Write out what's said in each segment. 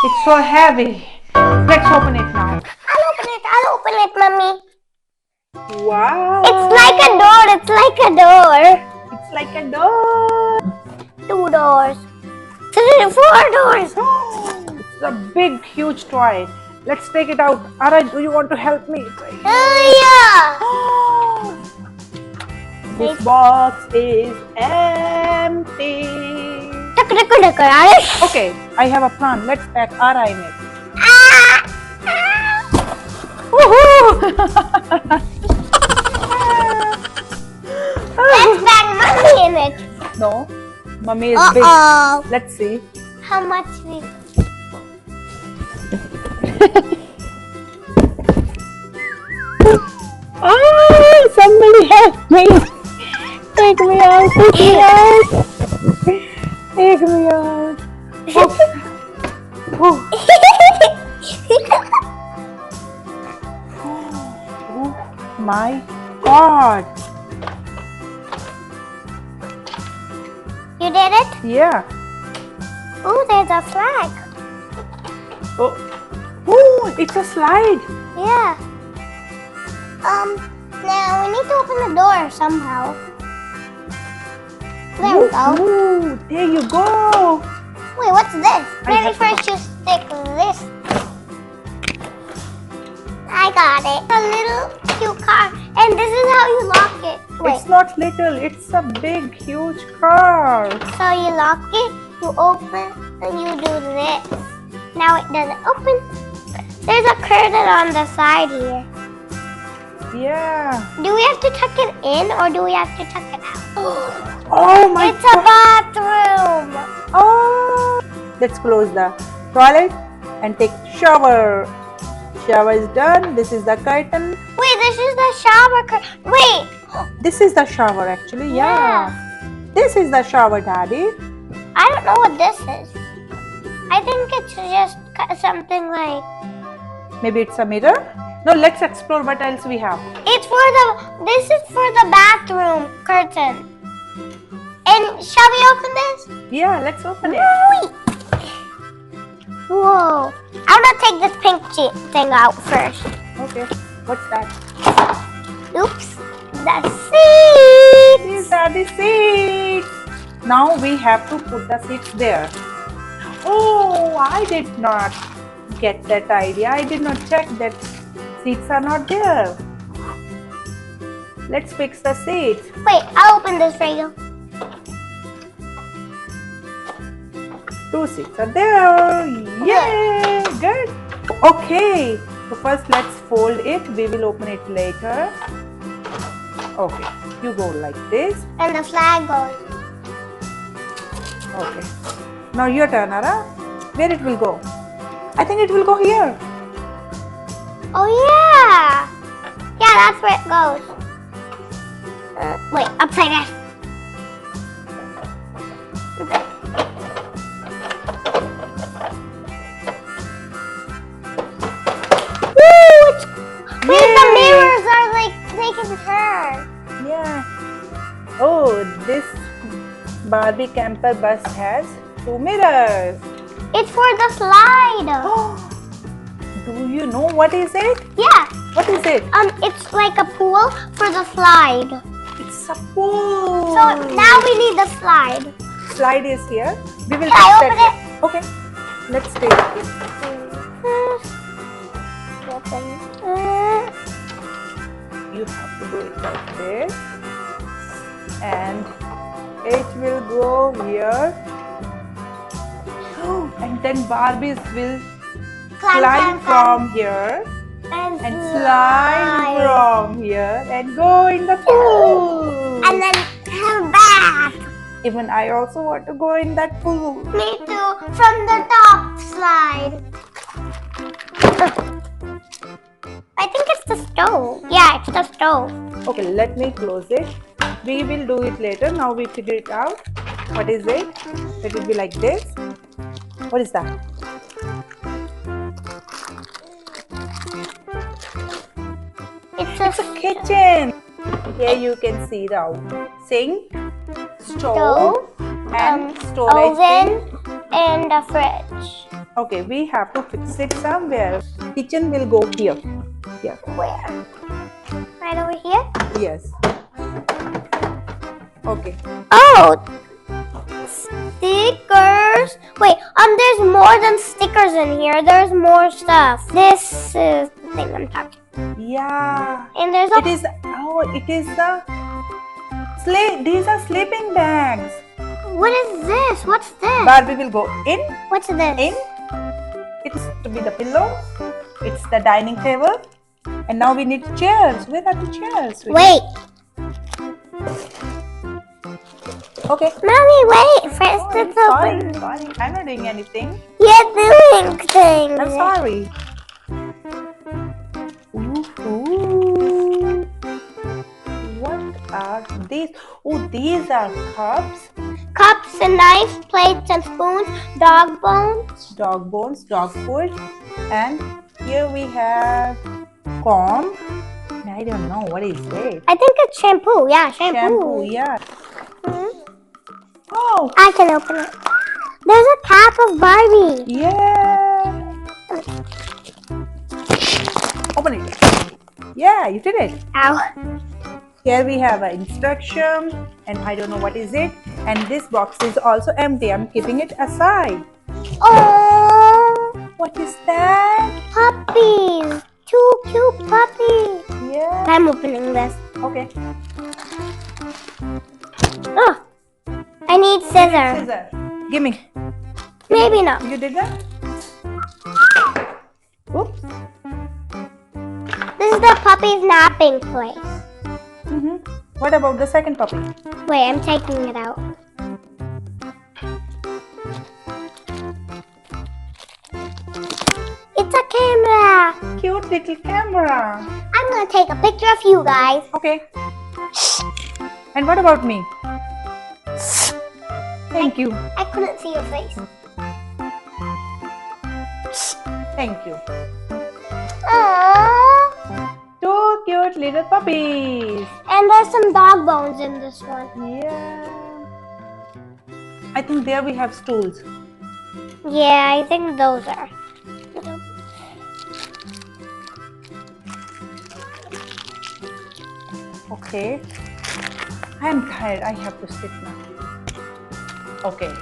It's so heavy. Let's open it now. I'll open it, Mommy. Wow. It's like a door. It's like a door. It's like a door. 2 doors. 3, 4 doors. It's a big, huge toy. Let's take it out. Aara, do you want to help me? Yeah. This box is empty. Okay, I have a plan. Let's pack Aara in it. Woohoo! Let's pack Mommy in it. No, Mommy is big. Let's see. How much we... Oh, somebody help me. Take me out. Take me out. Take me out. Oh. Oh my God. You did it? Yeah. Oh, there's a flag. Oh. Oh, it's a slide. Yeah. Now we need to open the door somehow. There we go. Ooh, there you go. Wait, what's this? I Maybe have first you stick this. I got it. A little cute car. And this is how you lock it. Wait. It's not little, it's a big, huge car. So you lock it, you open, and you do this. Now it doesn't open. There's a curtain on the side here. Yeah. Do we have to tuck it in or do we have to tuck it out? Oh my It's a bathroom. Oh. Let's close the toilet and take shower. Shower is done. This is the curtain. Wait, this is the shower curtain. Wait. This is the shower actually. Yeah. This is the shower, Daddy. I don't know what this is. I think it's just something like... Maybe it's a mirror. No, let's explore what else we have. It's for the... This is for the bathroom curtain. And shall we open this? Yeah, let's open it. Wait. Whoa. I'm gonna take this pink thing out first. Okay. What's that? Oops. The seats. These are the seats. Now we have to put the seats there. Oh, I did not get that idea. I did not check that seats are not there. Let's fix the seats. Wait, I'll open this for you. 2 seats are there. Yay! Good. Okay. So first let's fold it. We will open it later. Okay. You go like this. And the flag goes. Okay. Now your turn, Aara. Where it will go? I think it will go here. Oh yeah. Yeah, that's where it goes. Wait, upside down. Wait, the mirrors are like they can turn. Yeah. Oh, this Barbie camper bus has 2 mirrors. It's for the slide. Do you know what is it? Yeah. What is it? It's like a pool for the slide. It's a pool. So now we need the slide. Slide is here. We will Can I fix open that. it? Okay. Let's take it. Open. You have to do it like this. And it will go here. And then Barbies will climb from here and slide from here and go in the pool. And then come back. Even I also want to go in that pool. Me too. From the top slide. I think it's the stove. Yeah, it's the stove. Okay, let me close it. We will do it later. Now we figure it out. What is it? It will be like this. What is that? It's a kitchen. Here you can see the sink, stove, and storage oven, thing. and a fridge. Okay, we have to fix it somewhere. Kitchen will go here. Here. Where? Right over here? Yes. Okay. Oh! Stickers! Wait, there's more than stickers in here. There's more stuff. This is the thing I'm talking about. Yeah. And there's It is the these are sleeping bags. What is this? What's this? Barbie will go in. What's this? In. It's to be the pillow. It's the dining table. And now we need chairs. Where are the chairs? Wait. Okay. Mommy, wait. First it's open. Sorry. I'm not doing anything. You're doing things. I'm sorry. Ooh. What are these? Oh, these are cups. Cups and knives, plates and spoons, dog bones. Dog bones, dog food. And here we have comb. I don't know. What is it? I think it's shampoo. Yeah, shampoo. Shampoo, yeah. Oh! I can open it. There's a cap of Barbie. Yeah! Open it. Yeah, you did it. Ow. Here we have an instruction and I don't know what is it. And this box is also empty. I'm keeping it aside. Oh! What is that? Puppies. 2 cute puppies. Yeah. I'm opening this. Okay. Oh! I need scissors. Scissor. Give me. Maybe not. You did that? Oops. This is the puppy's napping place. What about the second puppy? Wait, I'm taking it out. It's a camera. Cute little camera. I'm gonna take a picture of you guys. Okay. And what about me? Thank you. I couldn't see your face. Thank you. Aww. 2 cute little puppies. And there's some dog bones in this one. Yeah. I think there we have stools. Yeah, I think those are. Okay. I am tired. I have to sit now. Okay.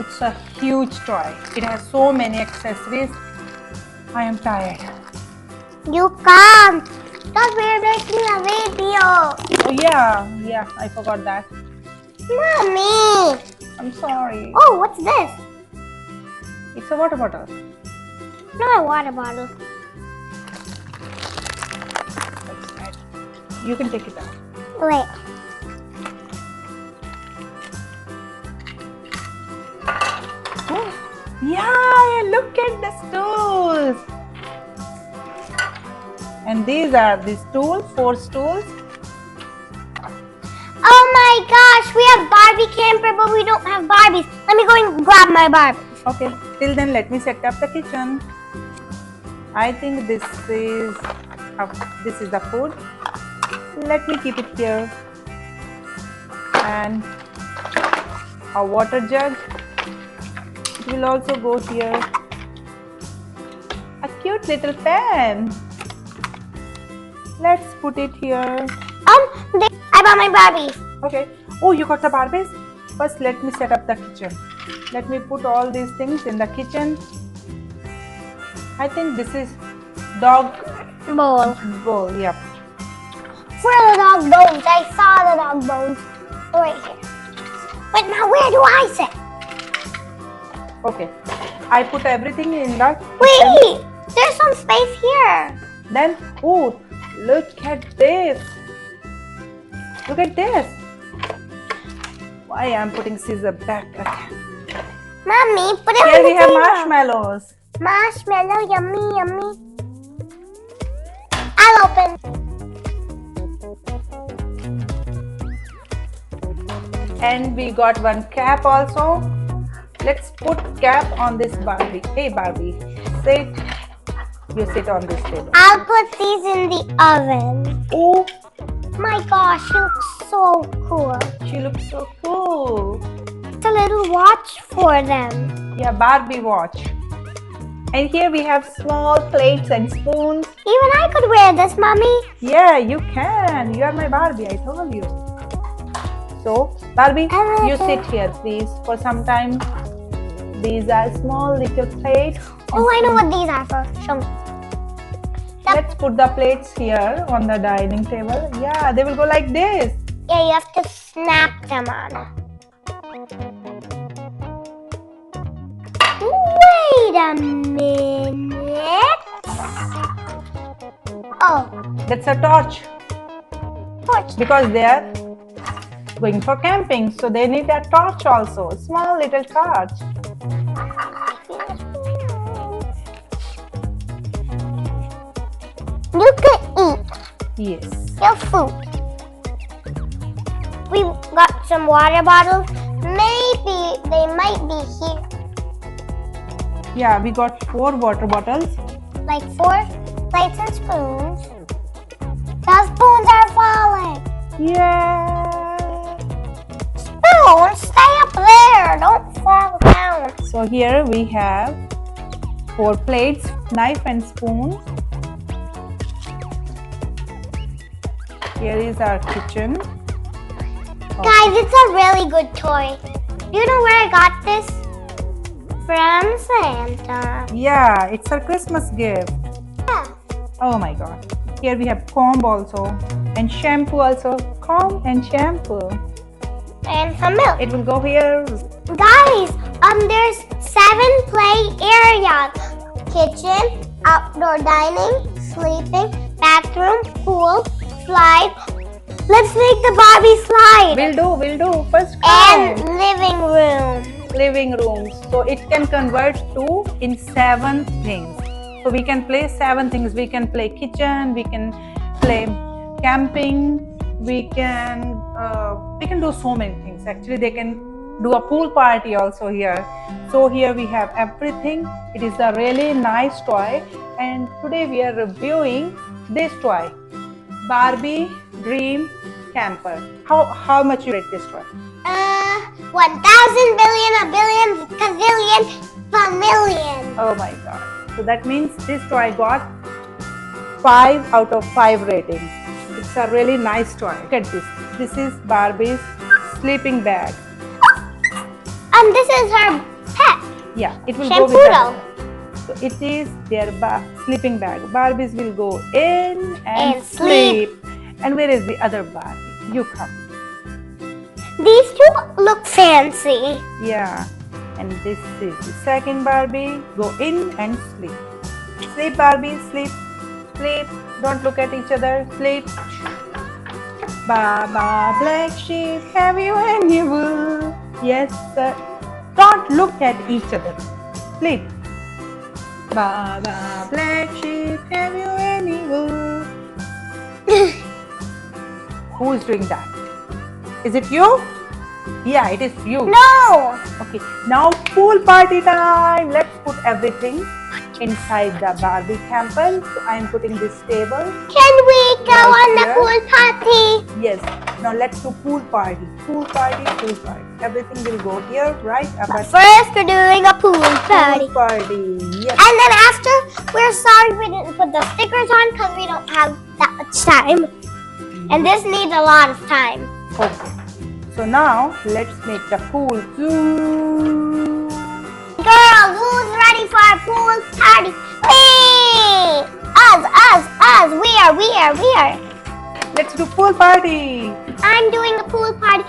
It's a huge toy. It has so many accessories. I am tired. You can't. Because we're making a video. Oh yeah, I forgot that. Mommy. I'm sorry. Oh, what's this? It's a water bottle. Not a water bottle. That's right. You can take it out. Wait. Oh, yeah, look at the stools. And these are the stools, 4 stools. Oh my gosh, we have Barbie camper, but we don't have Barbies. Let me go and grab my Barbie. Okay, till then let me set up the kitchen. I think this is the food. Let me keep it here. And a water jug. It will also go here. A cute little pan. Let's put it here. I bought my Barbie. Okay. Oh, you got the Barbies? First, let me set up the kitchen. Let me put all these things in the kitchen. I think this is dog bowl. Yep. Where are the dog bones? I saw the dog bones. Right here. But now where do I sit? Okay. I put everything in the kitchen. Wait! There's some space here. Then, oh, look at this. Look at this. Why I'm putting scissor back again. Mommy, put it Here on the we have table. marshmallows. Marshmallow, yummy, yummy. I'll open. And we got one cap also. Let's put cap on this Barbie. Hey Barbie, sit. You sit on this table. I'll put these in the oven. Oh, My gosh, she looks so cool. she looks so cool. It's a little watch for them. Yeah, Barbie watch. And here we have small plates and spoons. Even I could wear this, Mommy. Yeah, you can. You are my Barbie, I told you. So, Barbie, you sit here, please, for some time. These are small little plates. Oh, I know what these are for. Show me. Let's put the plates here on the dining table. Yeah, they will go like this. Yeah, you have to snap them on. Wait a minute. Oh. That's a torch. Torch. Because they are going for camping, so they need a torch also. Small little torch. You can eat Yes. your food. We got some water bottles. Maybe they might be here. Yeah, we got 4 water bottles. Like 4 plates and spoons. The spoons are falling. Yeah. Spoons, stay up there. Don't fall down. So here we have 4 plates, knife and spoon. Here is our kitchen. Guys, it's a really good toy. Do you know where I got this? From Santa. Yeah, it's our Christmas gift. Yeah. Oh my god. Here we have comb also. And shampoo also. Comb and shampoo. And some milk. It will go here. Guys, there's 7 play areas. Kitchen, outdoor dining, sleeping, bathroom, pool, slide. Let's make the Barbie slide. We'll do. First And comb. living room. Living rooms. So it can convert to in 7 things. So we can play 7 things. We can play kitchen. We can play camping. We can do so many things. Actually, they can do a pool party also here. So here we have everything. It is a really nice toy. And today we are reviewing this toy, Barbie Dream Camper. How much you rate this toy? 1,000 billion, a billion, gazillion, million. Oh my god. So that means this toy got 5 out of 5 ratings. It's a really nice toy. Look at this. This is Barbie's sleeping bag. And this is her pet. Yeah, it will Shampoo. go with that. So it is their sleeping bag. Barbies will go in and sleep. And where is the other Barbie? You come. These two look fancy. Yeah. And this is the second Barbie. Go in and sleep. Sleep, Barbie. Sleep. Sleep. Don't look at each other. Sleep. Baba, black sheep, have you any wool? Yes, sir. Don't look at each other. Sleep. Baba, black sheep, have you any wool? Who is doing that? Is it you? Yeah, it is you. No. Okay, now pool party time. Let's put everything inside the Barbie camper. So I am putting this table. Can we go Right on the here. pool party? Yes. Now let's do pool party. Pool party, pool party. Everything will go here, right? But first, we're doing a pool party. Pool party. Yes. And then after, we're sorry we didn't put the stickers on because we don't have that much time. And this needs a lot of time. Okay. So now let's make the pool. Zoo. Girls, who's ready for a pool party? We! Us. We are. Let's do pool party. I'm doing a pool party.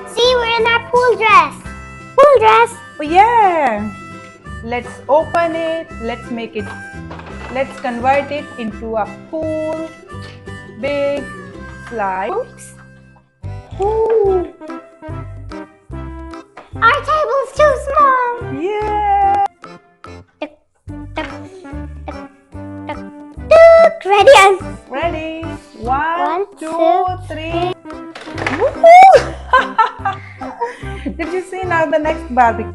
See, we're in our pool dress. Pool dress. Oh yeah. Let's open it. Let's make it. Let's convert it into a pool. Big slide. Oops. Ooh. Our table's too small. Yeah. Ready? And Ready? One, two, 1, 2, 3. Woohoo! Did you see now the next Barbie?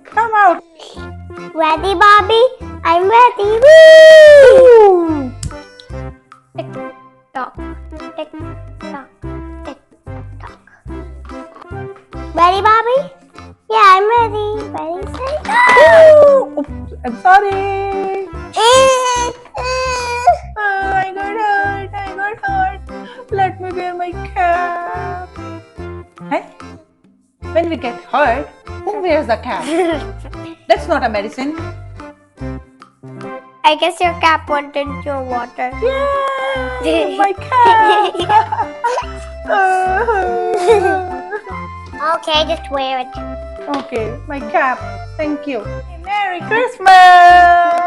Come out. ready, Barbie? I'm ready. Woo! Tick tock, tick tock, tick tock. Ready, Barbie? Yeah, I'm ready. Ready, set, go! Oh, I'm sorry. I got hurt. Let me wear my cap. Hey, when we get hurt, who wears the cap? That's not a medicine. I guess your cap went into your water. Yeah, my cap. Okay, just wear it. Okay, my cap. Thank you. Merry Christmas.